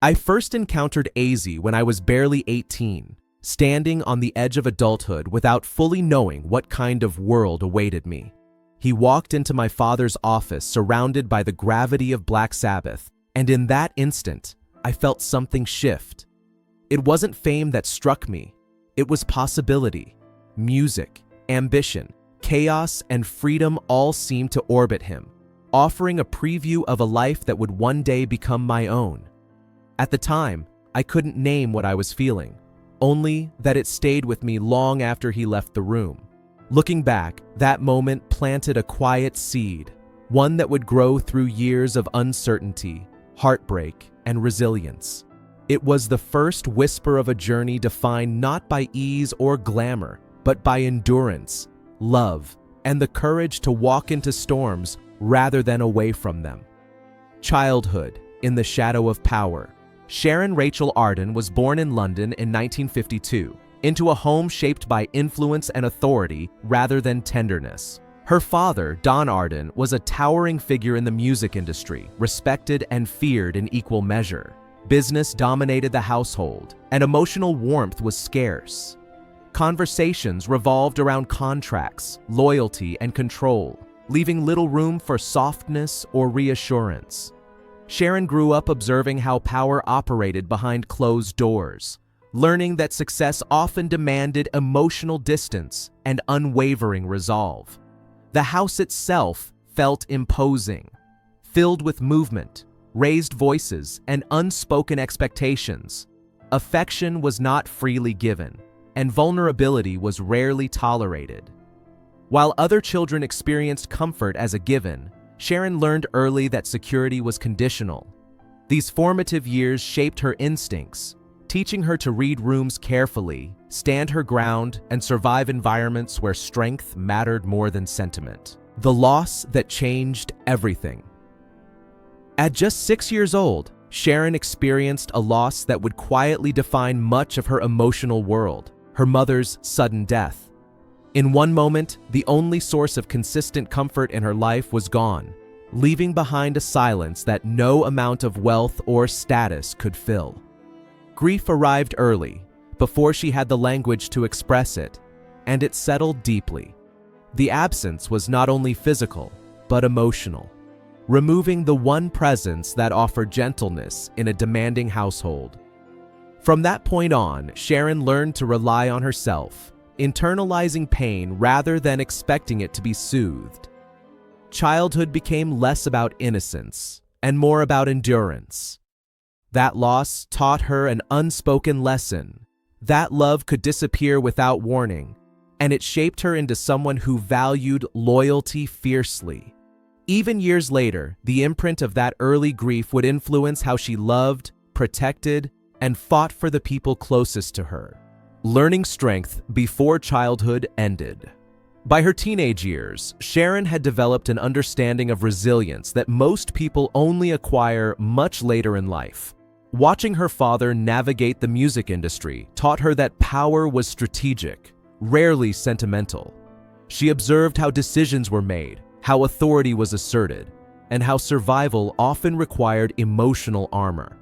I first encountered Ozzy when I was barely 18, standing on the edge of adulthood without fully knowing what kind of world awaited me. He walked into my father's office surrounded by the gravity of Black Sabbath, and in that instant, I felt something shift. It wasn't fame that struck me. It was possibility. Music, ambition, chaos, and freedom all seemed to orbit him, offering a preview of a life that would one day become my own. At the time, I couldn't name what I was feeling, only that it stayed with me long after he left the room. Looking back, that moment planted a quiet seed, one that would grow through years of uncertainty, heartbreak, and resilience. It was the first whisper of a journey defined not by ease or glamour, but by endurance, love, and the courage to walk into storms rather than away from them. Childhood in the shadow of power. Sharon Rachel Arden was born in London in 1952, into a home shaped by influence and authority rather than tenderness. Her father, Don Arden, was a towering figure in the music industry, respected and feared in equal measure. Business dominated the household, and emotional warmth was scarce. Conversations revolved around contracts, loyalty, and control, leaving little room for softness or reassurance. Sharon grew up observing how power operated behind closed doors, learning that success often demanded emotional distance and unwavering resolve. The house itself felt imposing, filled with movement, raised voices, and unspoken expectations. Affection was not freely given, and vulnerability was rarely tolerated. While other children experienced comfort as a given, Sharon learned early that security was conditional. These formative years shaped her instincts, teaching her to read rooms carefully, stand her ground, and survive environments where strength mattered more than sentiment. The loss that changed everything. At just 6 years old, Sharon experienced a loss that would quietly define much of her emotional world: her mother's sudden death. In one moment, the only source of consistent comfort in her life was gone, leaving behind a silence that no amount of wealth or status could fill. Grief arrived early, before she had the language to express it, and it settled deeply. The absence was not only physical, but emotional, removing the one presence that offered gentleness in a demanding household. From that point on, Sharon learned to rely on herself, internalizing pain rather than expecting it to be soothed. Childhood became less about innocence and more about endurance. That loss taught her an unspoken lesson: that love could disappear without warning, and it shaped her into someone who valued loyalty fiercely. Even years later, the imprint of that early grief would influence how she loved, protected, and fought for the people closest to her. Learning strength before childhood ended. By her teenage years, Sharon had developed an understanding of resilience that most people only acquire much later in life. Watching her father navigate the music industry taught her that power was strategic, rarely sentimental. She observed how decisions were made, how authority was asserted, and how survival often required emotional armor.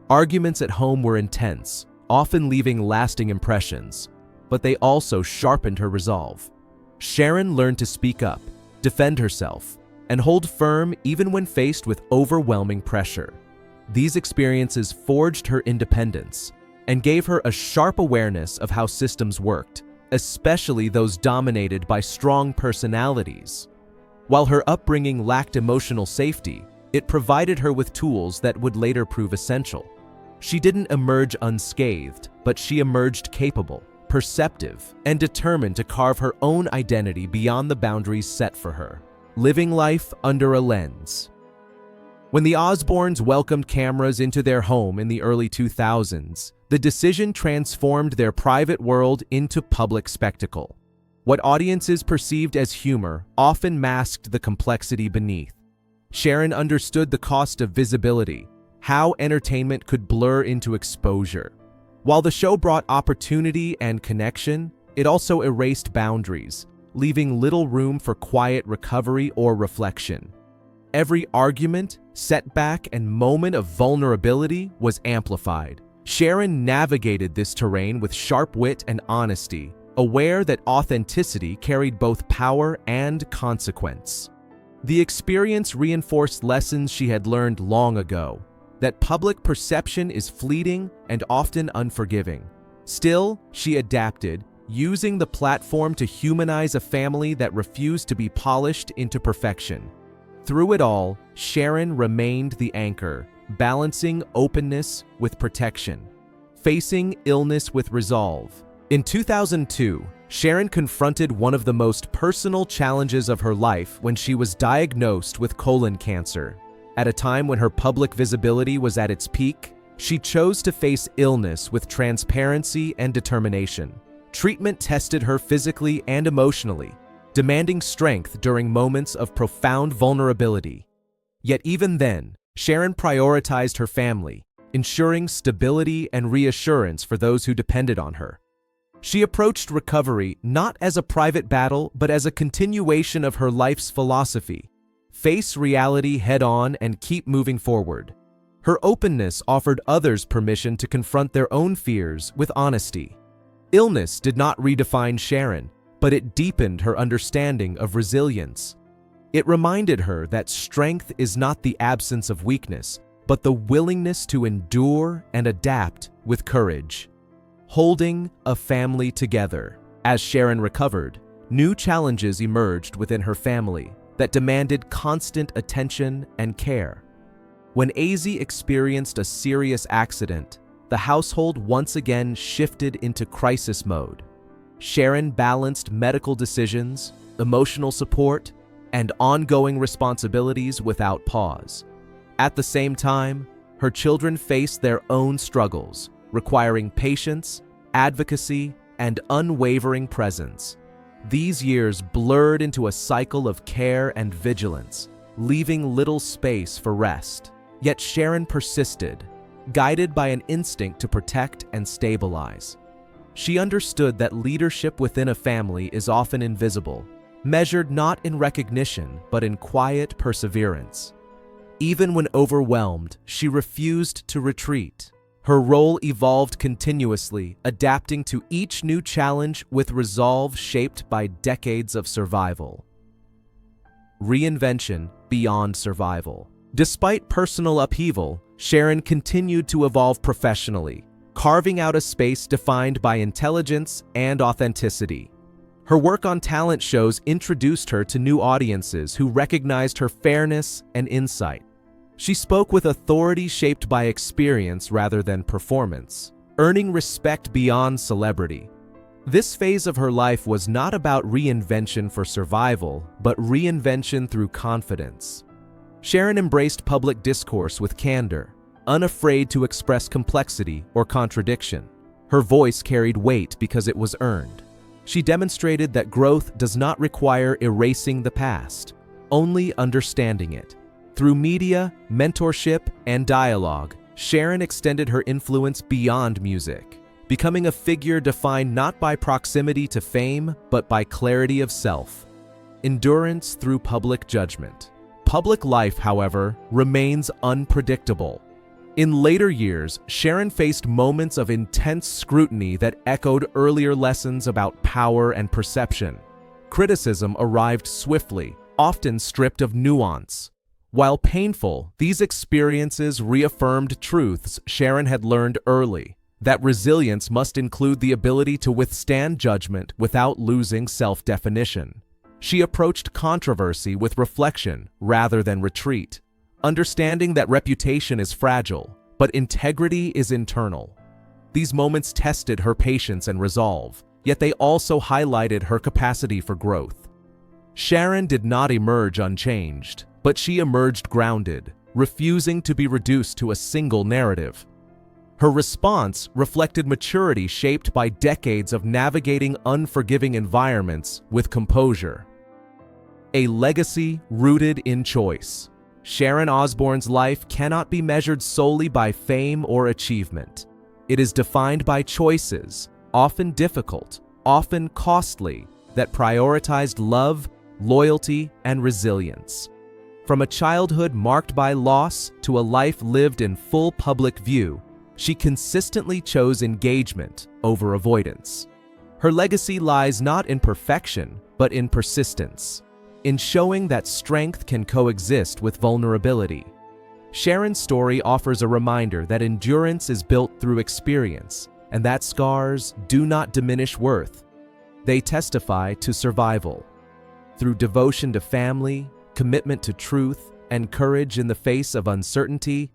Arguments at home were intense, often leaving lasting impressions, but they also sharpened her resolve. Sharon learned to speak up, defend herself, and hold firm even when faced with overwhelming pressure. These experiences forged her independence and gave her a sharp awareness of how systems worked, especially those dominated by strong personalities. While her upbringing lacked emotional safety, it provided her with tools that would later prove essential. She didn't emerge unscathed, but she emerged capable, perceptive, and determined to carve her own identity beyond the boundaries set for her, living life under a lens. When the Osbournes welcomed cameras into their home in the early 2000s, the decision transformed their private world into public spectacle. What audiences perceived as humor often masked the complexity beneath. Sharon understood the cost of visibility, how entertainment could blur into exposure. While the show brought opportunity and connection, it also erased boundaries, leaving little room for quiet recovery or reflection. Every argument, setback, and moment of vulnerability was amplified. Sharon navigated this terrain with sharp wit and honesty, aware that authenticity carried both power and consequence. The experience reinforced lessons she had learned long ago, that public perception is fleeting and often unforgiving. Still, she adapted, using the platform to humanize a family that refused to be polished into perfection. Through it all, Sharon remained the anchor, balancing openness with protection, facing illness with resolve. In 2002, Sharon confronted one of the most personal challenges of her life when she was diagnosed with colon cancer. At a time when her public visibility was at its peak, she chose to face illness with transparency and determination. Treatment tested her physically and emotionally, demanding strength during moments of profound vulnerability. Yet even then, Sharon prioritized her family, ensuring stability and reassurance for those who depended on her. She approached recovery not as a private battle, but as a continuation of her life's philosophy: face reality head-on and keep moving forward. Her openness offered others permission to confront their own fears with honesty. Illness did not redefine Sharon, but it deepened her understanding of resilience. It reminded her that strength is not the absence of weakness, but the willingness to endure and adapt with courage. Holding a family together. As Sharon recovered, new challenges emerged within her family that demanded constant attention and care. When Ozzy experienced a serious accident, the household once again shifted into crisis mode. Sharon balanced medical decisions, emotional support, and ongoing responsibilities without pause. At the same time, her children faced their own struggles, requiring patience, advocacy, and unwavering presence. These years blurred into a cycle of care and vigilance, leaving little space for rest. Yet Sharon persisted, guided by an instinct to protect and stabilize. She understood that leadership within a family is often invisible, measured not in recognition but in quiet perseverance. Even when overwhelmed, she refused to retreat. Her role evolved continuously, adapting to each new challenge with resolve shaped by decades of survival. Reinvention beyond survival. Despite personal upheaval, Sharon continued to evolve professionally, carving out a space defined by intelligence and authenticity. Her work on talent shows introduced her to new audiences who recognized her fairness and insight. She spoke with authority shaped by experience rather than performance, earning respect beyond celebrity. This phase of her life was not about reinvention for survival, but reinvention through confidence. Sharon embraced public discourse with candor, unafraid to express complexity or contradiction. Her voice carried weight because it was earned. She demonstrated that growth does not require erasing the past, only understanding it. Through media, mentorship, and dialogue, Sharon extended her influence beyond music, becoming a figure defined not by proximity to fame, but by clarity of self. Endurance through public judgment. Public life, however, remains unpredictable. In later years, Sharon faced moments of intense scrutiny that echoed earlier lessons about power and perception. Criticism arrived swiftly, often stripped of nuance. While painful, these experiences reaffirmed truths Sharon had learned early, that resilience must include the ability to withstand judgment without losing self-definition. She approached controversy with reflection rather than retreat, understanding that reputation is fragile, but integrity is internal. These moments tested her patience and resolve, yet they also highlighted her capacity for growth. Sharon did not emerge unchanged, but she emerged grounded, refusing to be reduced to a single narrative. Her response reflected maturity shaped by decades of navigating unforgiving environments with composure. A legacy rooted in choice. Sharon Osbourne's life cannot be measured solely by fame or achievement. It is defined by choices, often difficult, often costly, that prioritized love, loyalty, and resilience. From a childhood marked by loss to a life lived in full public view, she consistently chose engagement over avoidance. Her legacy lies not in perfection, but in persistence, in showing that strength can coexist with vulnerability. Sharon's story offers a reminder that endurance is built through experience, and that scars do not diminish worth. They testify to survival. Through devotion to family, commitment to truth, and courage in the face of uncertainty,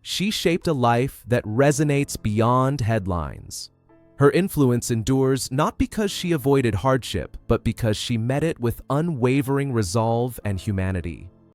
she shaped a life that resonates beyond headlines. Her influence endures not because she avoided hardship, but because she met it with unwavering resolve and humanity.